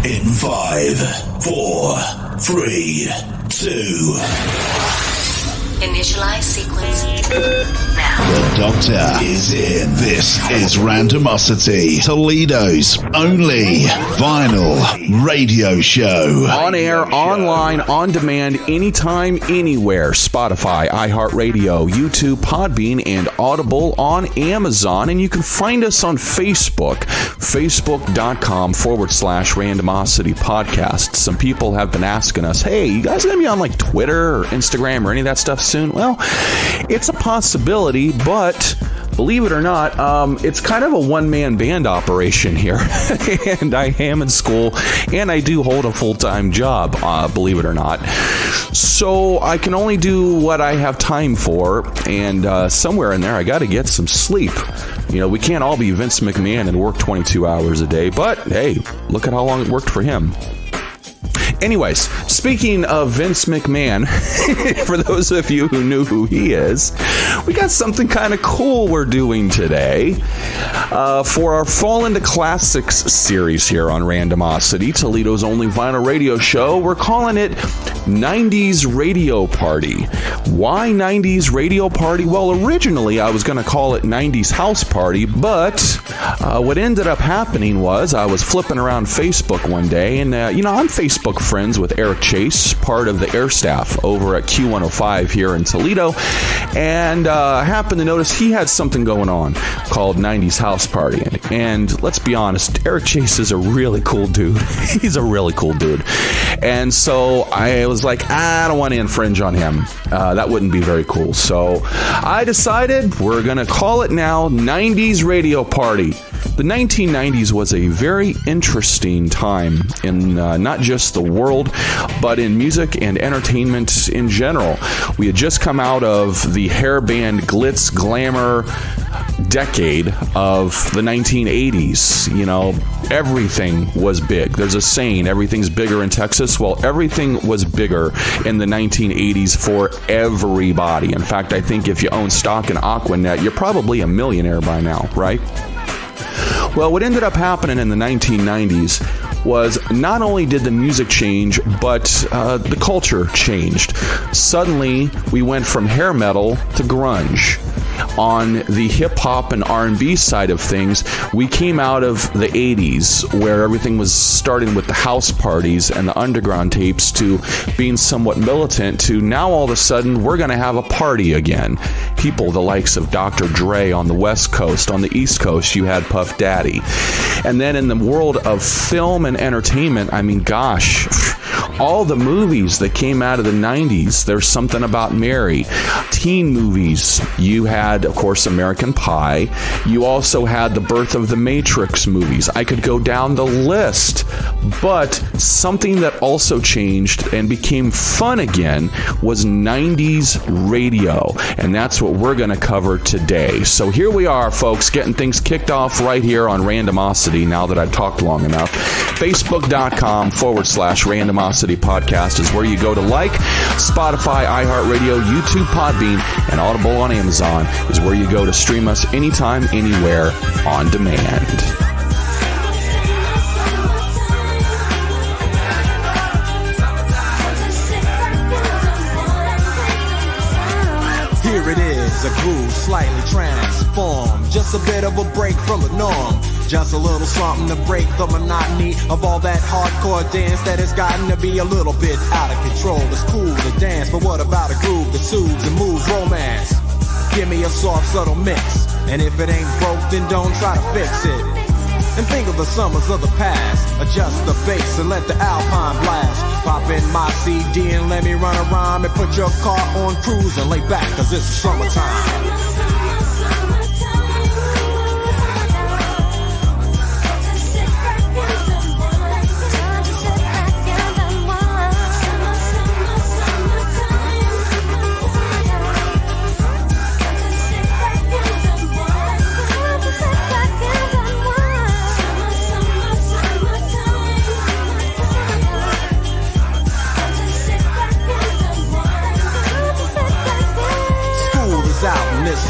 In 5, 4, 3, 2. Initialize sequence now. The Doctor is in. This is Randomosity, Toledo's only vinyl radio show. On air, online, on demand, anytime, anywhere. Spotify, iHeartRadio, YouTube, Podbean, and Audible on Amazon. And you can find us on Facebook, facebook.com/Randomosity Podcast. Some people have been asking us, hey, you guys going to be on like Twitter or Instagram or any of that stuff soon? Well, it's a possibility, but believe it or not, it's kind of a one-man band operation here. And I am in school, and I do hold a full-time job, believe it or not. So I can only do what I have time for, and somewhere in there, I got to get some sleep. You know, we can't all be Vince McMahon and work 22 hours a day, but hey, look at how long it worked for him. Anyways, speaking of Vince McMahon, for those of you who knew who he is, we got something kind of cool we're doing today. For our Fall into Classics series here on Randomosity, Toledo's only vinyl radio show, we're calling it 90's Radio Party. Why 90's Radio Party? Well, originally I was going to call it 90's House Party, but what ended up happening was I was flipping around Facebook one day, and I'm Facebook friends with Eric Chase, part of the air staff over at Q105 here in Toledo, and I happened to notice he had something going on called 90's House Party. And let's be honest, Eric Chase is a really cool dude. He's a really cool dude. And so I was like, I don't want to infringe on him. That wouldn't be very cool. So I decided we're going to call it now 90's Radio Party. The 1990s was a very interesting time in not just the world, but in music and entertainment in general. We had just come out of the hairband glitz glamour decade of the 1980s. You know, everything was big. There's a saying, everything's bigger in Texas. Well, everything was bigger in the 1980s for everybody. In fact, I think if you own stock in Aquanet, you're probably a millionaire by now, right? Well, what ended up happening in the 1990s was not only did the music change, but the culture changed. Suddenly, we went from hair metal to grunge. On the hip-hop and R&B side of things, we came out of the 80s, where everything was starting with the house parties and the underground tapes, to being somewhat militant, to now all of a sudden, we're going to have a party again. People the likes of Dr. Dre on the West Coast. On the East Coast, you had Puff Daddy. And then in the world of film and entertainment, I mean, gosh, all the movies that came out of the 90s, There's Something About Mary, teen movies, you had, of course, American Pie. You also had the birth of the Matrix movies. I could go down the list. But something that also changed and became fun again was 90s radio. And that's what we're going to cover today. So here we are, folks, getting things kicked off right here on Randomosity now that I've talked long enough. Facebook.com/Randomosity Podcast is where you go to like. Spotify, iHeartRadio, YouTube, Podbean, and Audible on Amazon is where you go to stream us anytime, anywhere, on demand. Here it is, a groove slightly transformed, just a bit of a break from the norm. Just a little something to break the monotony of all that hardcore dance that has gotten to be a little bit out of control. It's cool to dance, but what about a groove that soothes and moves romance? Give me a soft, subtle mix, and if it ain't broke, then don't try to fix it. And think of the summers of the past. Adjust the bass and let the Alpine blast. Pop in my CD and let me run a rhyme and put your car on cruise and lay back, cause it's summertime.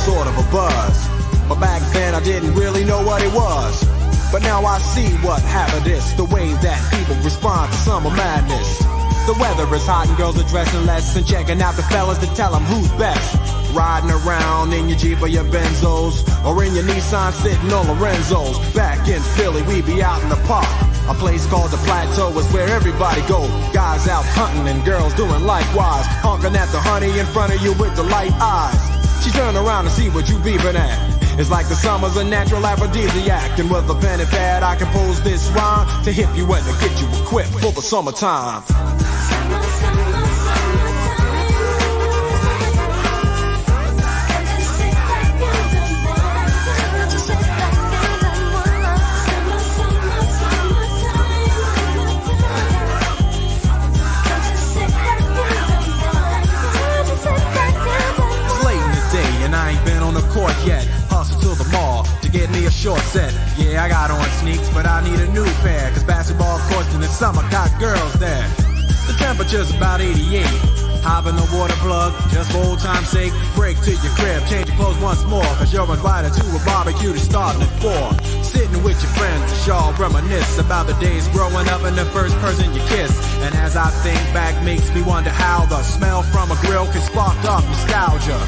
Sort of a buzz, but back then I didn't really know what it was. But now I see what happened is the way that people respond to summer madness. The weather is hot and girls are dressing less and checking out the fellas to tell them who's best. Riding around in your Jeep or your Benzos, or in your Nissan sitting on Lorenzo's. Back in Philly, we be out in the park. A place called the Plateau is where everybody go. Guys out hunting and girls doing likewise. Honking at the honey in front of you with the light eyes. She turn around and see what you beeping at. It's like the summer's a natural aphrodisiac. And with a pen and pad I compose this rhyme to hip you and to get you equipped for the summertime. Court yet, hustle to the mall to get me a short set. Yeah, I got on sneaks, but I need a new pair, cause basketball courts in the summer got girls there. The temperature's about 88. Hop in the water plug, just for old time's sake. Break to your crib, change your clothes once more, cause you're invited to a barbecue to start at 4. Sitting with your friends, y'all reminisce about the days growing up and the first person you kiss. And as I think back, makes me wonder how the smell from a grill can spark off nostalgia.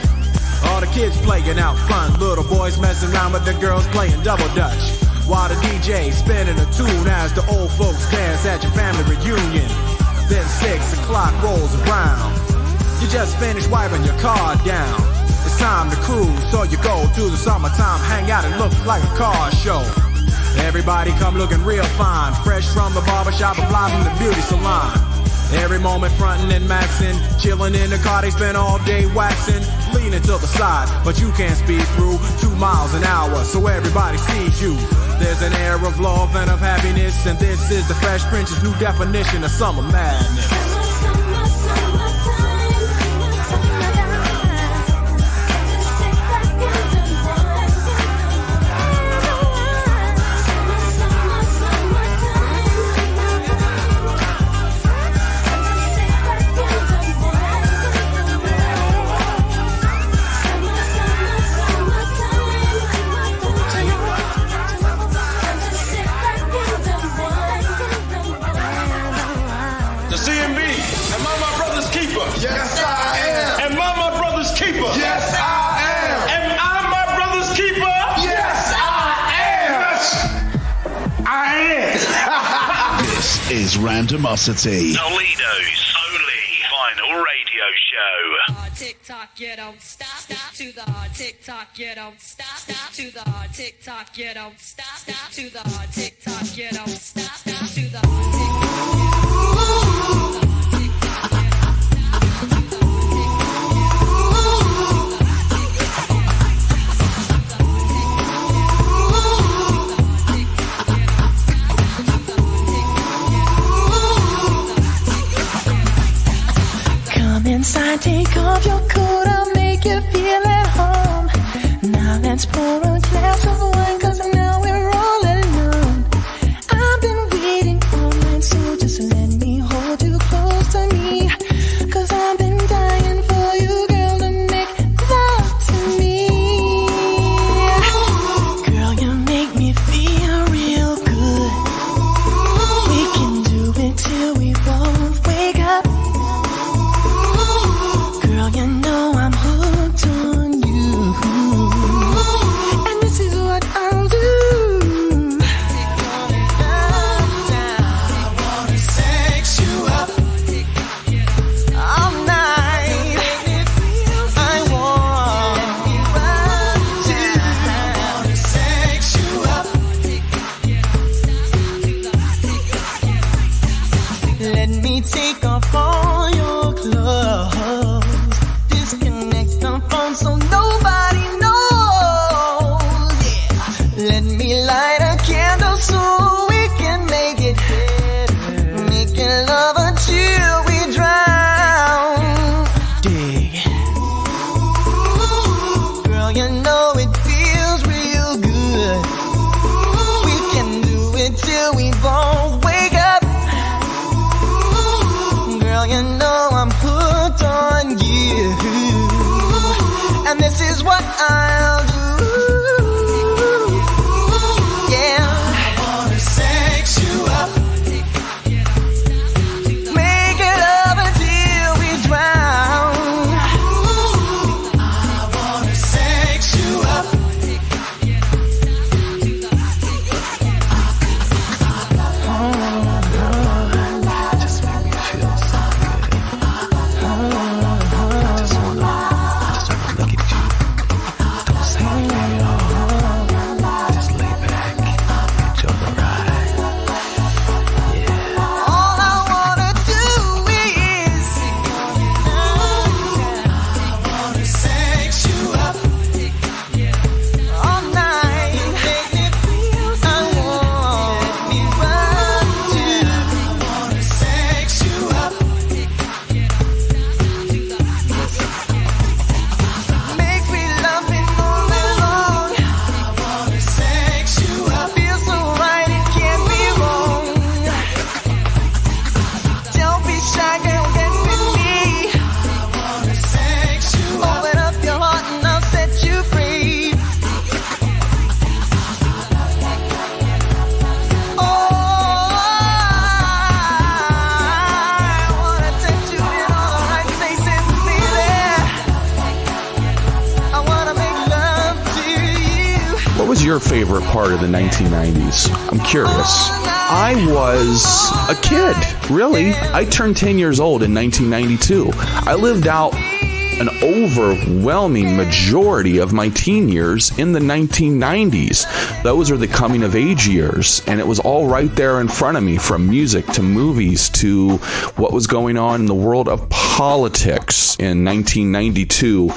All the kids playing out fun, little boys messing around with the girls playing double dutch. While the DJ spinning a tune as the old folks dance at your family reunion. Then 6 o'clock rolls around. You just finished wiping your car down. It's time to cruise, so you go through the summertime, hang out and look like a car show. Everybody come looking real fine, fresh from the barbershop and fly from the beauty salon. Every moment frontin' and maxin', chillin' in the car, they spend all day waxin', leaning to the side, but you can't speed through 2 miles an hour, so everybody sees you. There's an air of love and of happiness, and this is the Fresh Prince's new definition of summer madness. Yes, I am. Am I my brother's keeper? Yes, I am. Am I my brother's keeper? Yes, I am. This is Randomosity. Toledo's only vinyl radio show. TikTok, you don't stop, stop to the hard TikTok, you don't stop, stop to the hard TikTok, you don't stop, stop to the hard TikTok, you don't stop, stop to the hard TikTok. Inside, take off your coat, I'll make you feel at home. Now let's pour a glass of wine, cause now we're all alone. I've been waiting all night, so just let me hold you close to me. Cause I've been dying for you, girl, to make love to me. Girl, you make me feel real good. We can do it till we both wake up. You know I'm hooked on you, and this is what I'll do. I wanna sex you up all night. I want to sex you up. Let me take off all your clothes. Disconnect the phone so nobody knows. Yeah. Let me light a candle so we can make it better. Making love until we drown. Dig. Girl, you know it feels real good. We can do it till we both wake up. Girl, you know I'm hooked on you. And this is what I'll do. Yeah. I wanna sex you up your favorite part of the 1990s? I'm curious. I was a kid, really. I turned 10 years old in 1992. I lived out an overwhelming majority of my teen years in the 1990s. Those are the coming of age years, and it was all right there in front of me, from music to movies to what was going on in the world of politics in 1992.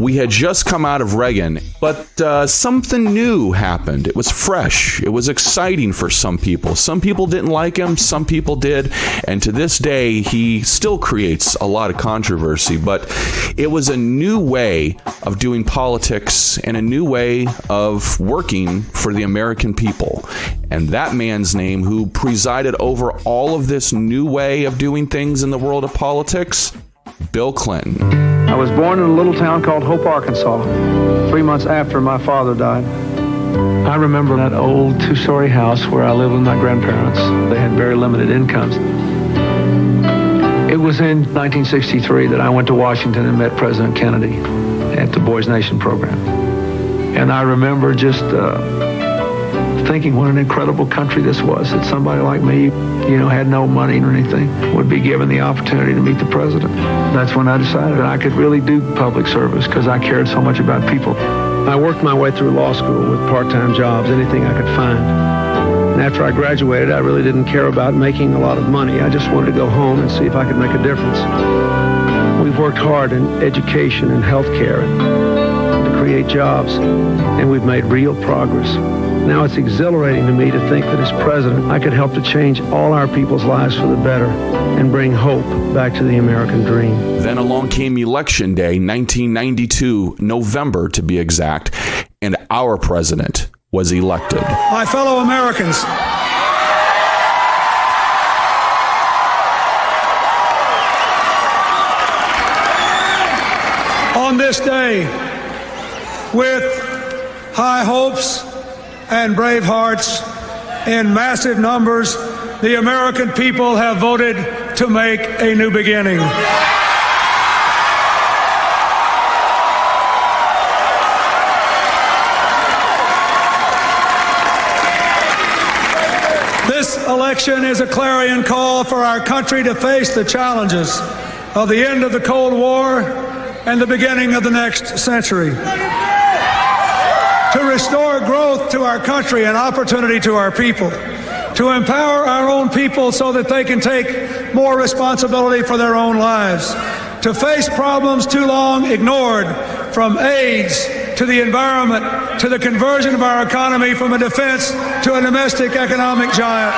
We had just come out of Reagan, but something new happened. It was fresh. It was exciting for some people. Some people didn't like him. Some people did. And to this day, he still creates a lot of controversy. But it was a new way of doing politics and a new way of working for the American people. And that man's name, who presided over all of this new way of doing things in the world of politics, Bill Clinton. I was born in a little town called Hope, Arkansas, 3 months after my father died. I remember that old 2-story house where I lived with my grandparents. They had very limited incomes. It was in 1963 that I went to Washington and met President Kennedy at the Boys Nation program. And I remember just thinking what an incredible country this was, that somebody like me, had no money or anything, would be given the opportunity to meet the president. That's when I decided that I could really do public service, because I cared so much about people. I worked my way through law school with part-time jobs, anything I could find. And after I graduated, I really didn't care about making a lot of money. I just wanted to go home and see if I could make a difference. We've worked hard in education and healthcare to create jobs, and we've made real progress. Now it's exhilarating to me to think that as president, I could help to change all our people's lives for the better and bring hope back to the American dream. Then along came Election Day, 1992, November to be exact, and our president was elected. My fellow Americans, on this day, with high hopes and brave hearts, in massive numbers, the American people have voted to make a new beginning. This election is a clarion call for our country to face the challenges of the end of the Cold War and the beginning of the next century. To restore growth to our country and opportunity to our people. To empower our own people so that they can take more responsibility for their own lives. To face problems too long ignored, from AIDS to the environment to the conversion of our economy from a defense to a domestic economic giant.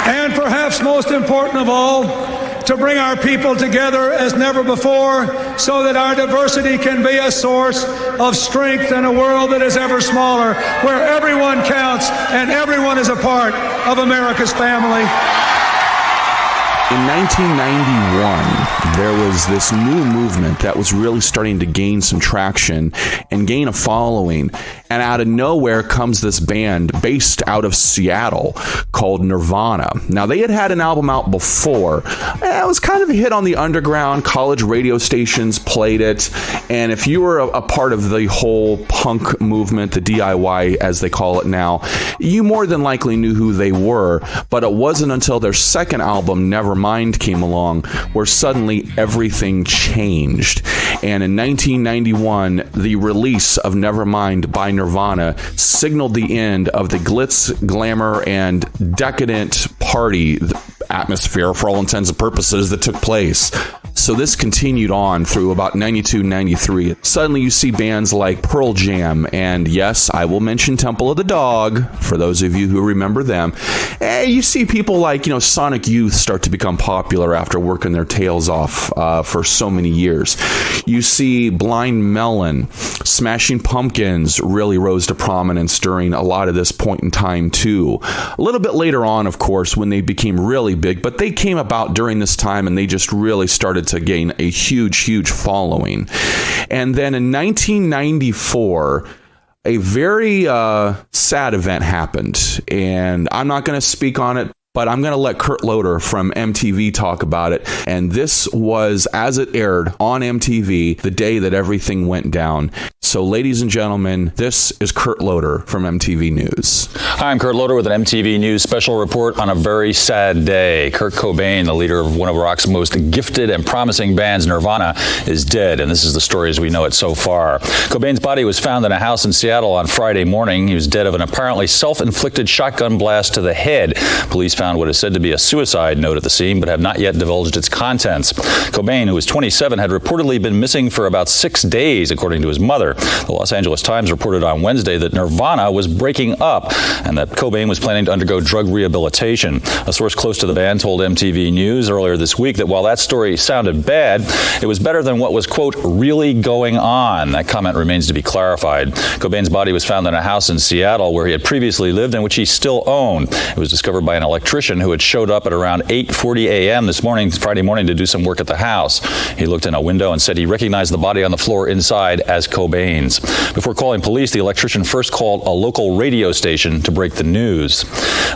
And perhaps most important of all, to bring our people together as never before so that our diversity can be a source of strength in a world that is ever smaller, where everyone counts and everyone is a part of America's family. In 1991, there was this new movement that was really starting to gain some traction and gain a following. And out of nowhere comes this band based out of Seattle called Nirvana. Now, they had had an album out before. It was kind of a hit on the underground. College radio stations played it. And if you were a part of the whole punk movement, the DIY as they call it now, you more than likely knew who they were. But it wasn't until their second album, Nevermind, came along where suddenly everything changed. And in 1991, the release of Nevermind by Nirvana signaled the end of the glitz, glamour, and decadent party atmosphere, for all intents and purposes, that took place. So this continued on through about 92, 93. Suddenly you see bands like Pearl Jam, and yes, I will mention Temple of the Dog, for those of you who remember them. You see people like, Sonic Youth start to become popular after working their tails off for so many years. You see Blind Melon, Smashing Pumpkins really rose to prominence during a lot of this point in time too. A little bit later on, of course, when they became really big, but they came about during this time and they just really started to gain a huge, huge following. And then in 1994, a very sad event happened, and I'm not going to speak on it but I'm going to let Kurt Loder from MTV talk about it. And this was as it aired on MTV the day that everything went down. So, ladies and gentlemen, this is Kurt Loder from MTV News. Hi, I'm Kurt Loder with an MTV News special report on a very sad day. Kurt Cobain, the leader of one of rock's most gifted and promising bands, Nirvana, is dead, and this is the story as we know it so far. Cobain's body was found in a house in Seattle on Friday morning. He was dead of an apparently self-inflicted shotgun blast to the head. Police found what is said to be a suicide note at the scene, but have not yet divulged its contents. Cobain, who was 27, had reportedly been missing for about 6 days, according to his mother. The Los Angeles Times reported on Wednesday that Nirvana was breaking up and that Cobain was planning to undergo drug rehabilitation. A source close to the band told MTV News earlier this week that while that story sounded bad, it was better than what was, quote, really going on. That comment remains to be clarified. Cobain's body was found in a house in Seattle where he had previously lived and which he still owned. It was discovered by an electrician who had showed up at around 8:40 a.m. this morning, Friday morning, to do some work at the house. He looked in a window and said he recognized the body on the floor inside as Cobain's. Before calling police, the electrician first called a local radio station to break the news.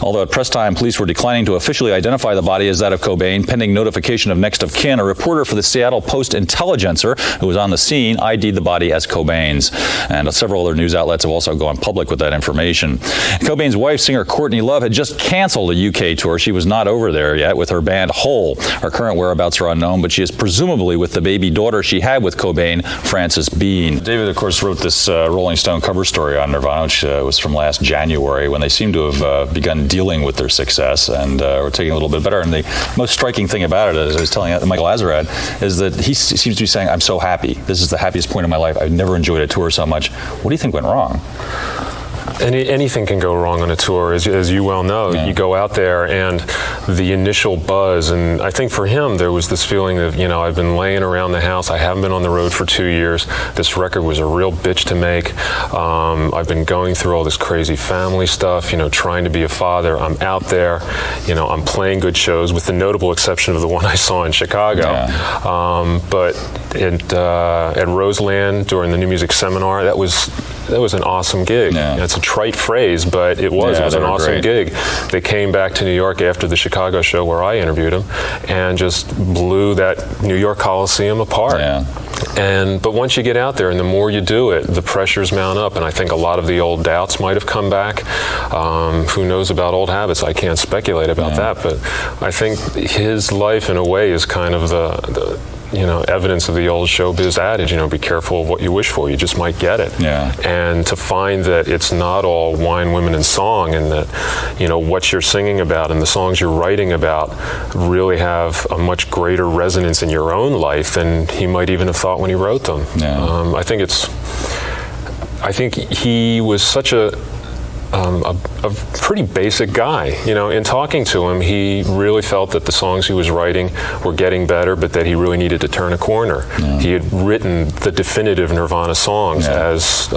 Although at press time, police were declining to officially identify the body as that of Cobain, pending notification of next of kin, a reporter for the Seattle Post-Intelligencer who was on the scene ID'd the body as Cobain's. And several other news outlets have also gone public with that information. Cobain's wife, singer Courtney Love, had just canceled a UK tour. She was not over there yet with her band Hole. Her current whereabouts are unknown, but she is presumably with the baby daughter she had with Cobain, Frances Bean. David, of course, wrote this Rolling Stone cover story on Nirvana, which was from last January, when they seem to have begun dealing with their success and were taking a little bit better. And the most striking thing about it, as I was telling Michael Azerrad, is that he seems to be saying, I'm so happy. This is the happiest point of my life. I've never enjoyed a tour so much. What do you think went wrong? Anything can go wrong on a tour, as you well know. Yeah. You go out there and the initial buzz, and I think for him there was this feeling of, I've been laying around the house, I haven't been on the road for 2 years, this record was a real bitch to make, I've been going through all this crazy family stuff, trying to be a father, I'm out there, I'm playing good shows, with the notable exception of the one I saw in Chicago. Yeah. But at Roseland during the New Music Seminar, that was an awesome gig. Yeah. It's a trite phrase, but it was an awesome gig. They came back to New York after the Chicago show where I interviewed him and just blew that New York Coliseum apart. Yeah. But once you get out there and the more you do it, the pressures mount up, and I think a lot of the old doubts might have come back. Who knows about old habits? I can't speculate about that, but I think his life in a way is kind of the evidence of the old showbiz adage, be careful of what you wish for, you just might get it. Yeah. And to find that it's not all wine, women, and song, and that, what you're singing about and the songs you're writing about really have a much greater resonance in your own life than he might even have thought when he wrote them. Yeah. I think he was such a pretty basic guy. In talking to him, he really felt that the songs he was writing were getting better, but that he really needed to turn a corner. Yeah. He had written the definitive Nirvana songs as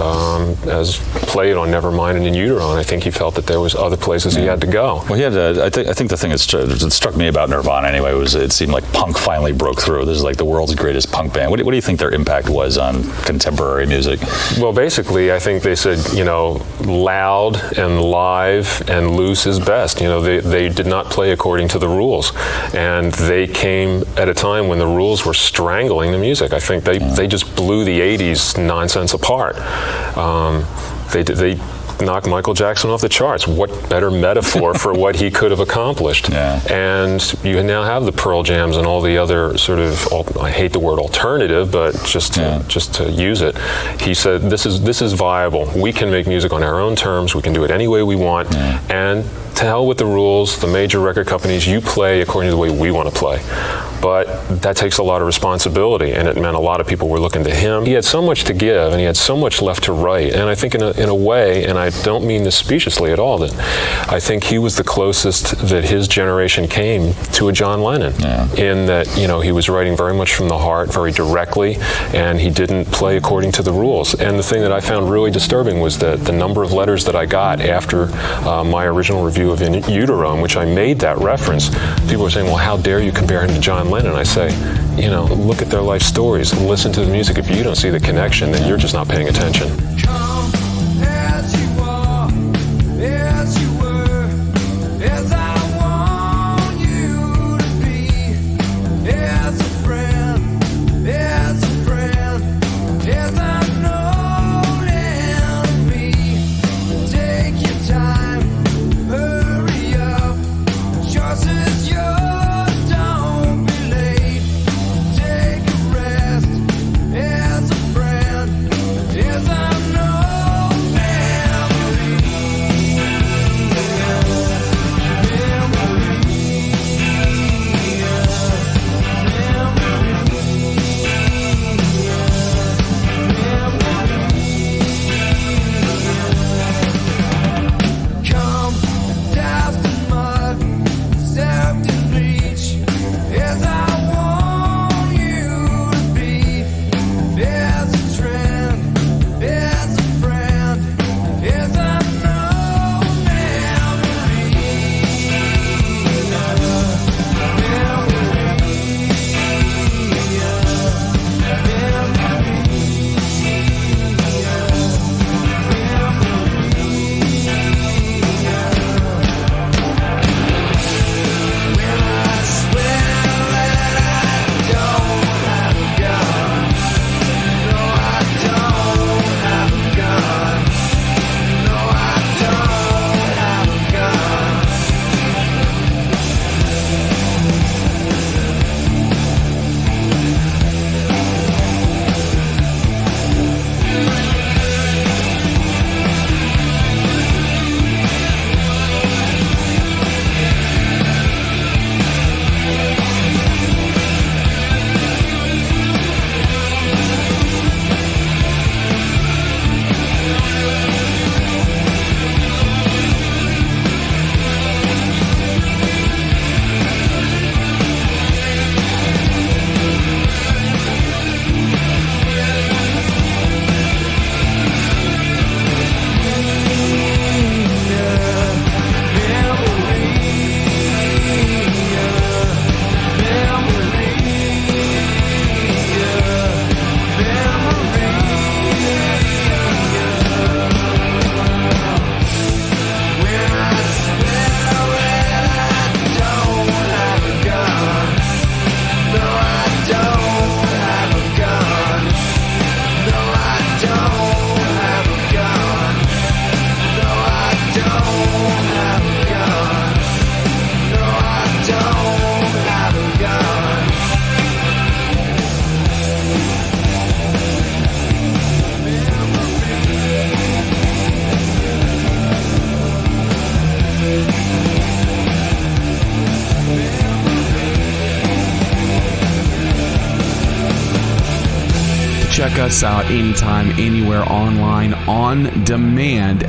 played on Nevermind and In Utero, and I think he felt that there was other places he had to go. Well, he had. I think the thing that struck me about Nirvana anyway was it seemed like punk finally broke through. This is like the world's greatest punk band. What do you think their impact was on contemporary music? Well, basically, I think they said, loud and live and loose is best. They did not play according to the rules, and they came at a time when the rules were strangling the music. I think they just blew the 80s nonsense apart. They knocked Michael Jackson off the charts. What better metaphor for what he could have accomplished? Yeah. And you now have the Pearl Jams and all the other sort of, I hate the word alternative, but just to use it, he said, this is viable. We can make music on our own terms. We can do it any way we want. Yeah. And to hell with the rules, the major record companies, you play according to the way we want to play. But that takes a lot of responsibility, and it meant a lot of people were looking to him. He had so much to give, and he had so much left to write. And I think in a way, and I don't mean this speciously at all, that I think he was the closest that his generation came to a John Lennon, in that, he was writing very much from the heart, very directly, and he didn't play according to the rules. And the thing that I found really disturbing was that the number of letters that I got after my original review of In Utero, in which I made that reference, people were saying, well, how dare you compare him to John Lennon? I say, look at their life stories, listen to the music. If you don't see the connection, then you're just not paying attention. Come as you are, as you were, as I want. check us out anytime, anywhere, online, on demand.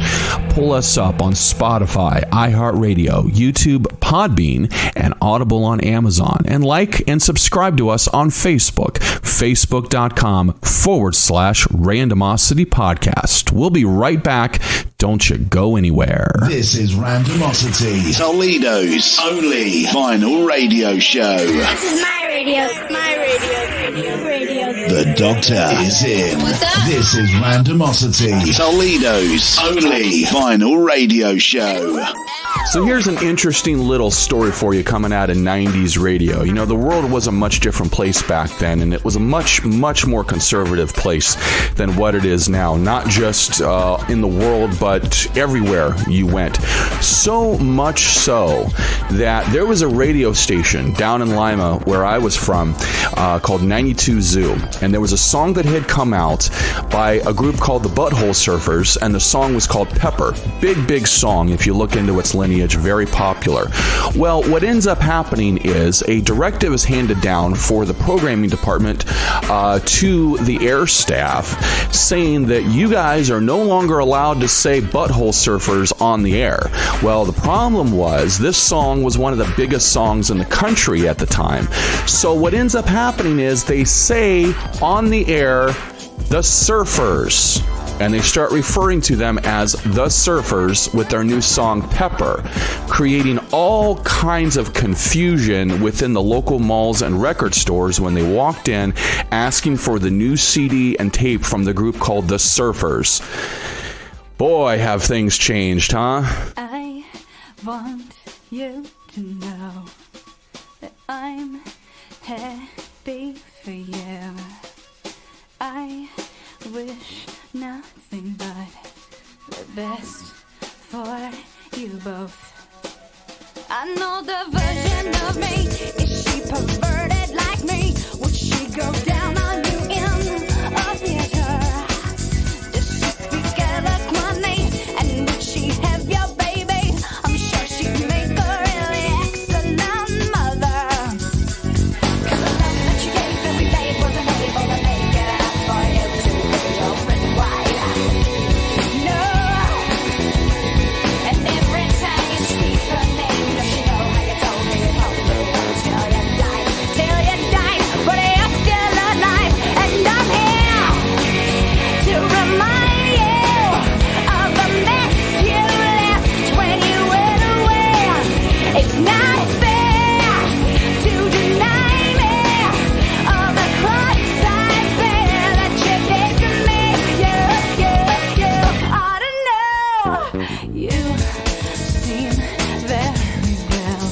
Pull us up on Spotify, iHeartRadio, YouTube, Podbean, and Audible on Amazon. And like and subscribe to us on Facebook, facebook.com/Randomosity Podcast. We'll be right back. Don't you go anywhere. This is Randomosity, Toledo's only vinyl radio show. This is my radio. My radio. The Doctor is in. What's up? This is Randomosity, Toledo's only vinyl radio show. So here's an interesting little story for you coming out of 90's radio. You know, the world was a much different place back then, and it was a much, much more conservative place than what it is now. Not just in the world, but everywhere you went. So much so that there was a radio station down in Lima, where I was from, called 92 Zoo. And there was a song that had come out by a group called the Butthole Surfers, and the song was called Pepper. Big, big song if you look into its lineage, very popular. Well, what ends up happening is a directive is handed down for the programming department to the air staff, saying that you guys are no longer allowed to say Butthole Surfers on the air. Well, the problem was this song was one of the biggest songs in the country at the time. So what ends up happening is they say on the air, the Surfers. And they start referring to them as the Surfers with their new song Pepper, creating all kinds of confusion within the local malls and record stores when they walked in asking for the new CD and tape from the group called the Surfers. Boy, have things changed, huh? I want you to know that I'm happy for you. I wish nothing but the best for you both. I know the version of me. Is she perverted like me? Would she go down on you in a theater? Does she speak eloquently? And would she have your baby? I'm sure she'd make a really excellent mother. 'Cause the love that you gave every day wasn't able to make it enough for you to be open wide. No. And every time you speak her name, does she know how you told me it won't do until you die? Till you die, but you're still alive. And I'm here to remind you of the mess you left when you went away. It's not fair to deny me all the price I bear that you gave to me. You ought to know. You seem very well.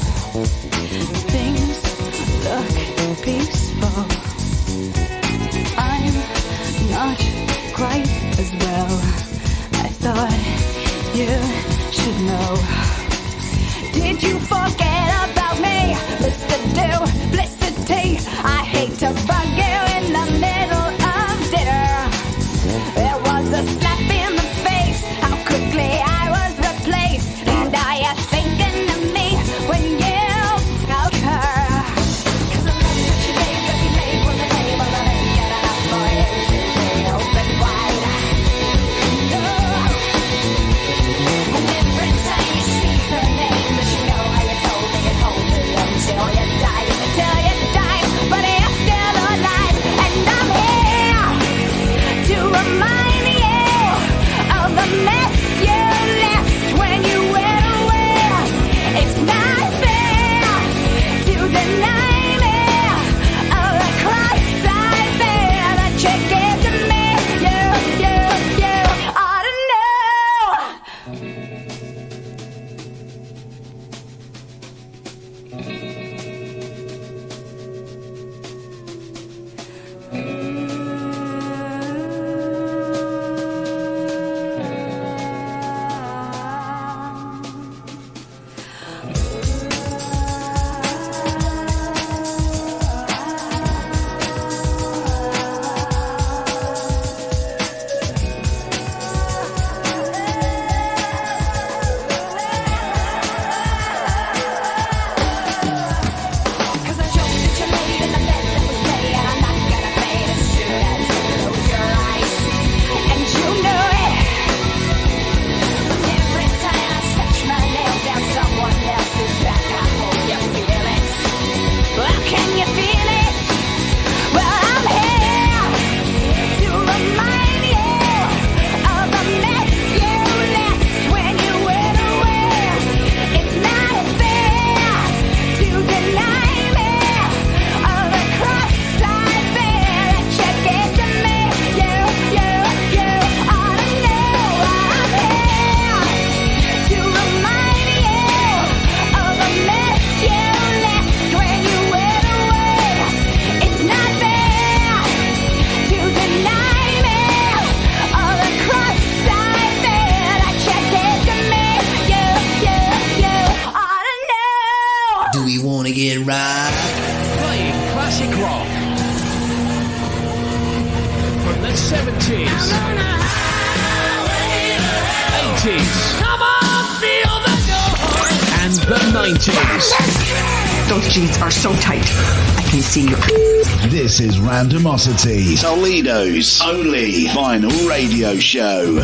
Things look peaceful. I'm not quite as well. I thought you should know. Did you forget about me, Mr. Duplicity? I hate to bug you in the middle of dinner. There was a slap in the face, how quickly I was replaced. And are you thinking of me when you scout her? 'Cause the love that you gave every day wasn't able to make it enough for you to be open wide. No. And every time you speak her name, does she know how you told me it won't do until you die? Till you die, but you're still alive. 70s, 80s, Come on, feel the noise. and the 90s. Those jeans are so tight, I can see your... This is Randomosity, Toledo's only vinyl radio show.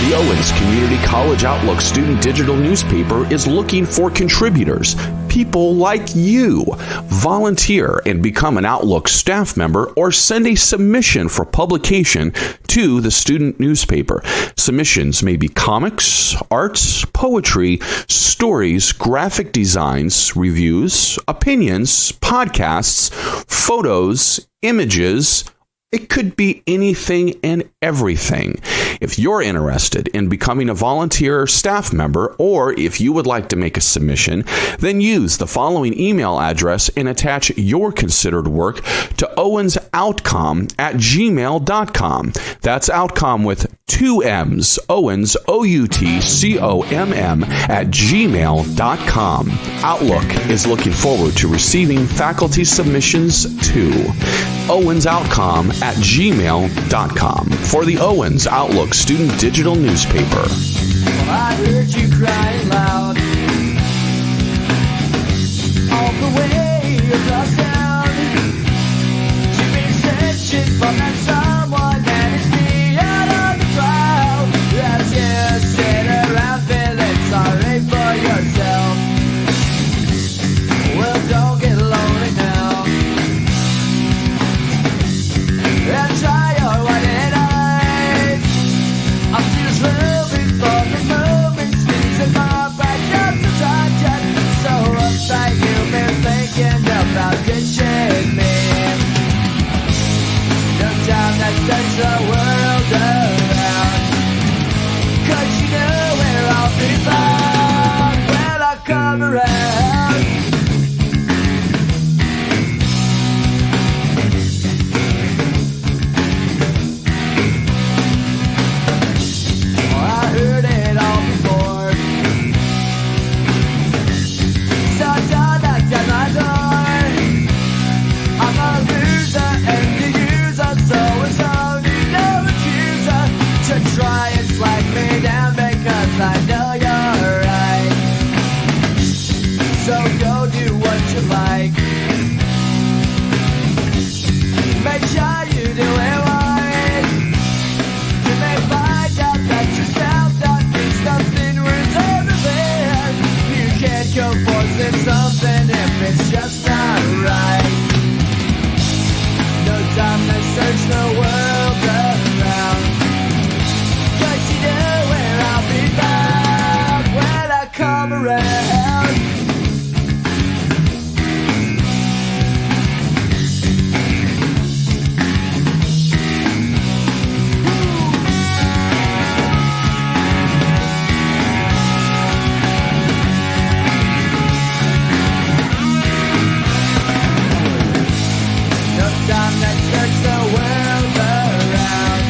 The Owens Community College Outlook student digital newspaper is looking for contributors, people like you. Volunteer and become an Outlook staff member or send a submission for publication to the student newspaper. Submissions may be comics, arts, poetry, stories, graphic designs, reviews, opinions, podcasts, photos, images. It could be anything and everything. If you're interested in becoming a volunteer staff member, or if you would like to make a submission, then use the following email address and attach your considered work to owensoutcom@gmail.com. That's outcom with 2 M's, Owens, OUTCOMM @gmail.com. Outlook is looking forward to receiving faculty submissions too. owensoutcom@gmail.com for the Owens Outlook Student Digital Newspaper. I heard you crying loud all the way across town. You've been searching for that someone that is me out of the crowd. As you sit around feeling sorry for yourself. Well, don't get lonely now. And try your white eyes. I'm still slow before the moment's come around. I heard it all before. So don't knock at my door. I'm a loser and the user, so it's only no accuser to try and slag me down because I know you're right. So go do what you like. Make sure you do it right. You may find out that yourself that means nothing worth everything. You can't go forcing something if it's just not right. No time to search the world around. Cause you know where I'll be found when I come around. No time to search the world around.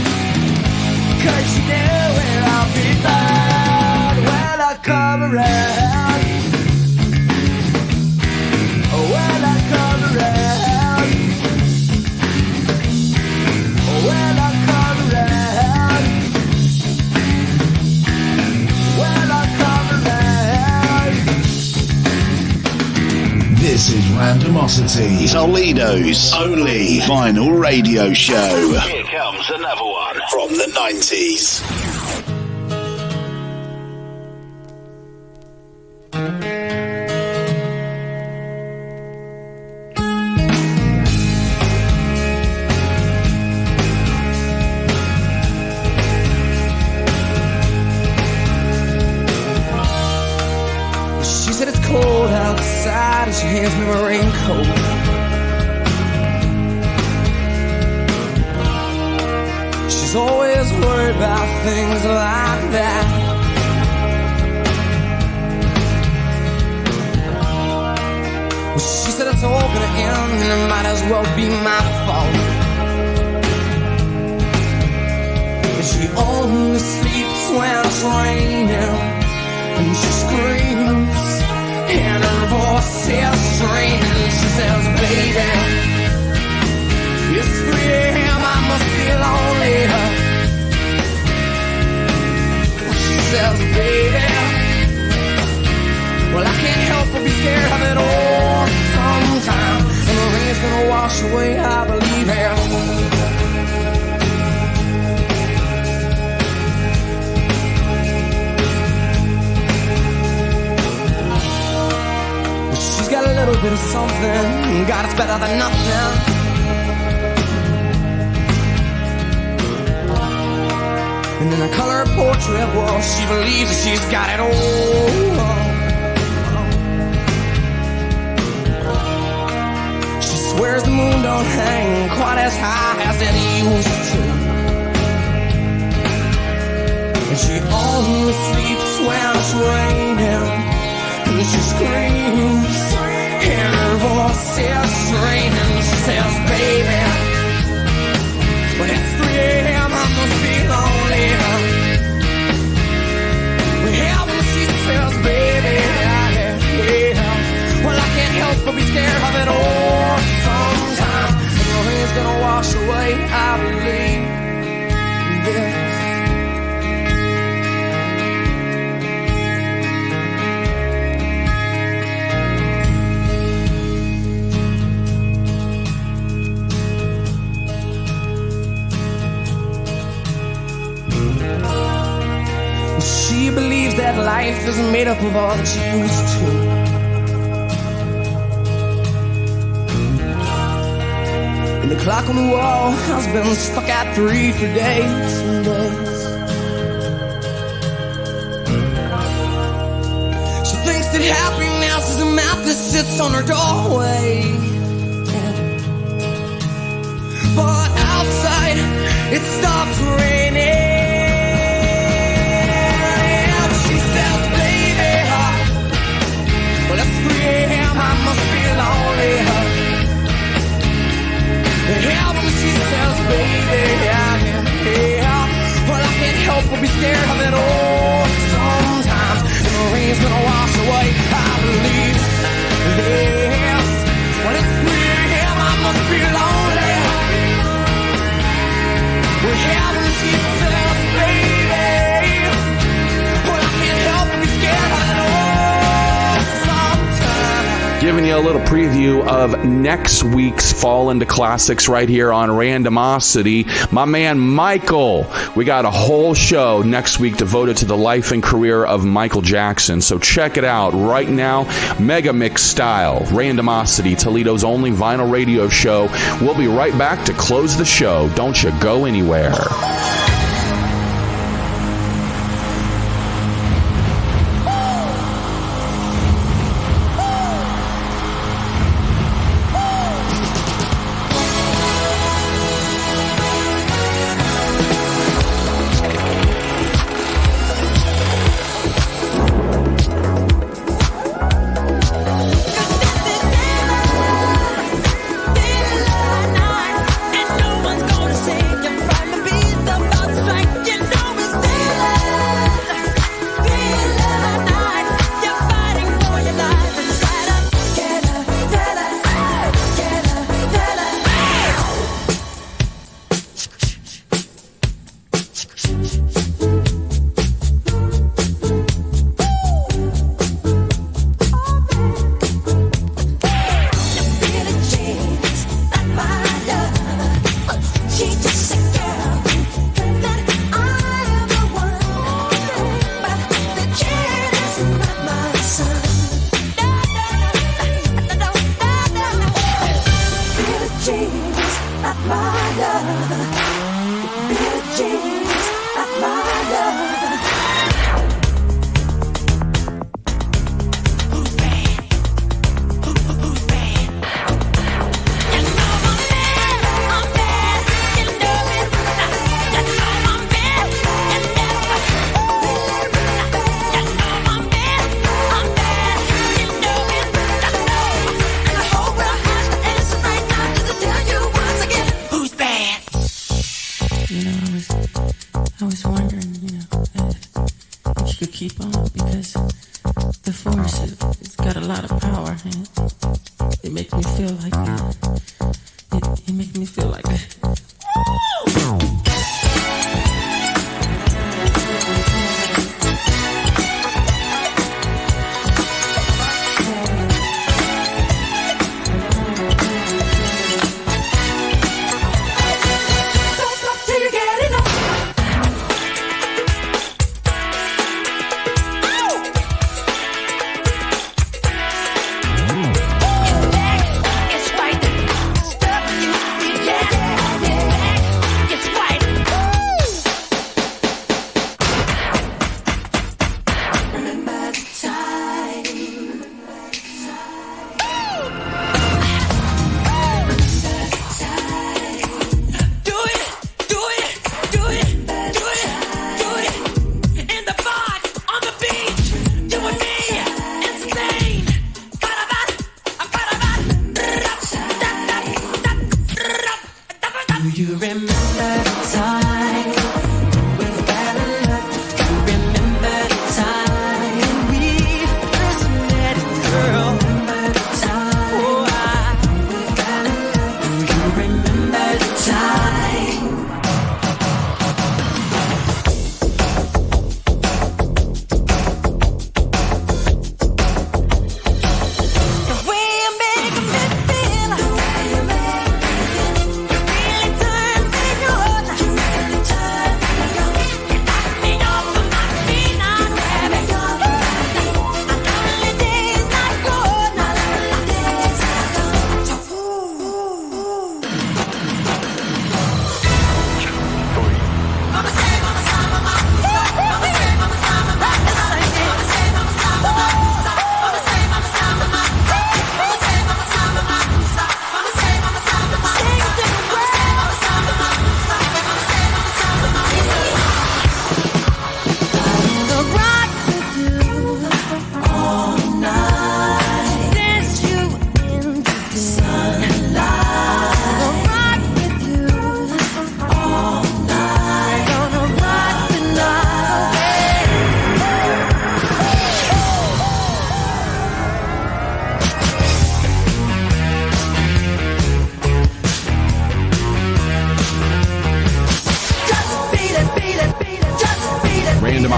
Cause you know where I'll be found when I come around. When I come around. When I come around. When I come around. This is Randomosity, Toledo's only vinyl radio show. Here comes another one From the 90s. She said it's cold outside and she hands me my raincoat. She's always worried about things like that. Well, she said it's all gonna end and it might as well be my fault. And she only sleeps when it's raining. And she screams, and her voice is strange. She says, baby, it's 3 a.m., I must be lonely. She says, baby, well, I can't help but be scared of it all sometime. And the rain's gonna wash away, I believe it. Got a little bit of something, God, it's better than nothing. And in a color portrait, well, she believes that she's got it all. She swears the moon don't hang quite as high as it used to. And she only sleeps when it's raining. And she screams, and her voice is strange. And she says, baby, when it's 3 a.m., I must be lonely. Well, when she says, baby, well, I can't help but be scared of it all sometime. And the rain's gonna wash away, I believe this. She believes that life is made up of all that she used to. And the clock on the wall has been stuck at 3 for days and days. She thinks that happiness is a map that sits on her doorway. But outside, it stopped raining. giving you a little preview of next week's Fall into Classics right here on Randomosity. My man Michael, we got a whole show next week devoted to the life and career of Michael Jackson. So check it out right now. Mega Mix style. Randomosity, Toledo's only vinyl radio show. We'll be right back to close the show. Don't you go anywhere. Yeah.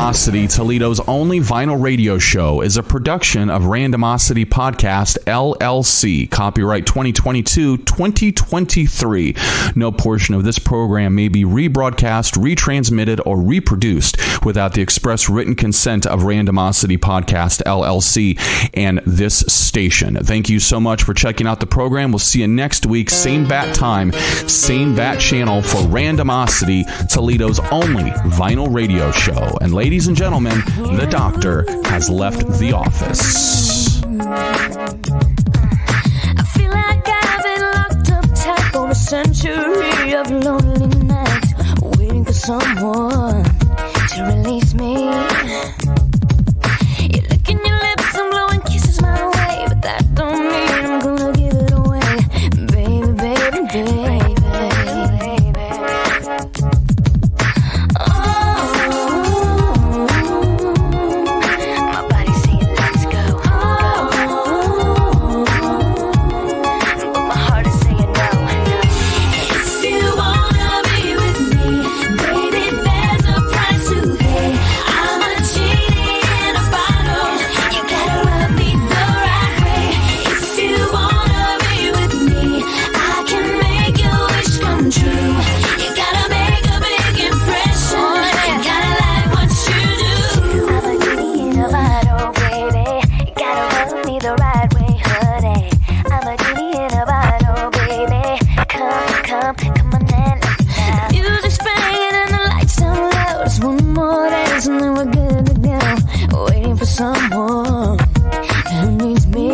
Randomosity, Toledo's only vinyl radio show, is a production of Randomosity Podcast, LLC. Copyright 2022-2023. No portion of this program may be rebroadcast, retransmitted, or reproduced without the express written consent of Randomosity Podcast, LLC, and this station. Thank you so much for checking out the program. We'll see you next week. Same bat time, same bat channel for Randomosity, Toledo's only vinyl radio show. And ladies and gentlemen, the doctor has left the office. I feel like I've been locked up tight for a century of lonely nights, waiting for someone to release me. You're licking your lips and blowing kisses my way, but that don't mean I'm gonna give it away. Baby, baby, baby. Someone who needs me.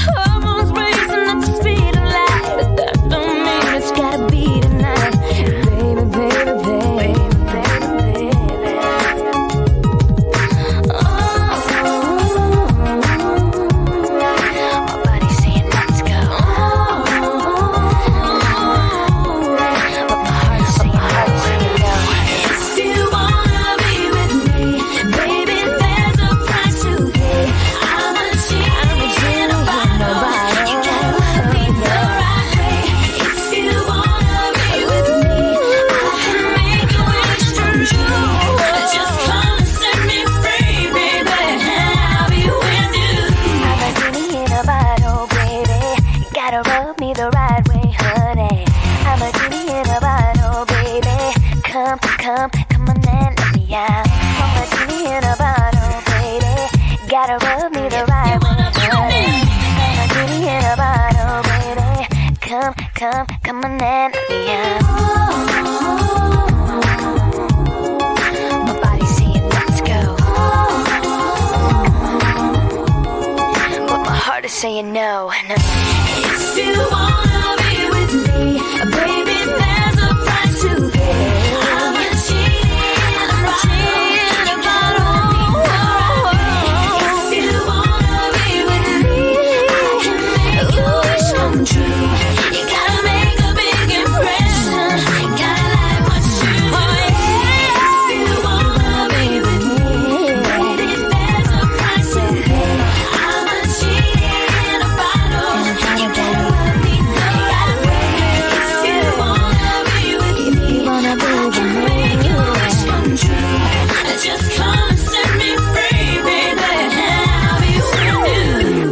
Hormones racing at the speed of light, but that don't mean it's gotta be tonight. Baby, baby, baby, baby, baby. Oh, my body's saying let's go. But my heart's saying no. If you wanna be with me, baby, there's a price to pay. I'm a genie in a bottle. You gotta love me the right way. If you wanna be with me, I can make your wish come true. Just come and set me free, baby, and I'll be with you. I'm a genie in a bottle, baby. You gotta rub me the right way, honey. I'm a genie in a bottle, baby. Come, come, come on and let me out. I'm a genie in a bottle, baby. Gotta rub me the right way, honey. I'm a genie in a bottle, baby. Come, come, come on and let me out. My body's saying let's go, but my heart is saying no. If you wanna be with me, baby, there's a price to pay. I'm a genie in a bottle. If you wanna be with me, I can make your wish come true. You gotta make a big impression. Gotta like what you do. If you wanna be with me, baby, there's a price to pay. I'm a genie in a bottle. You gotta love me the right way. If you wanna be with me, make your wish come true. Just come and set me free, baby, and I'll be with you.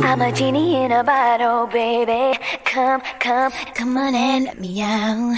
I'm a genie in a bottle, baby. Come, come, come on and let me out.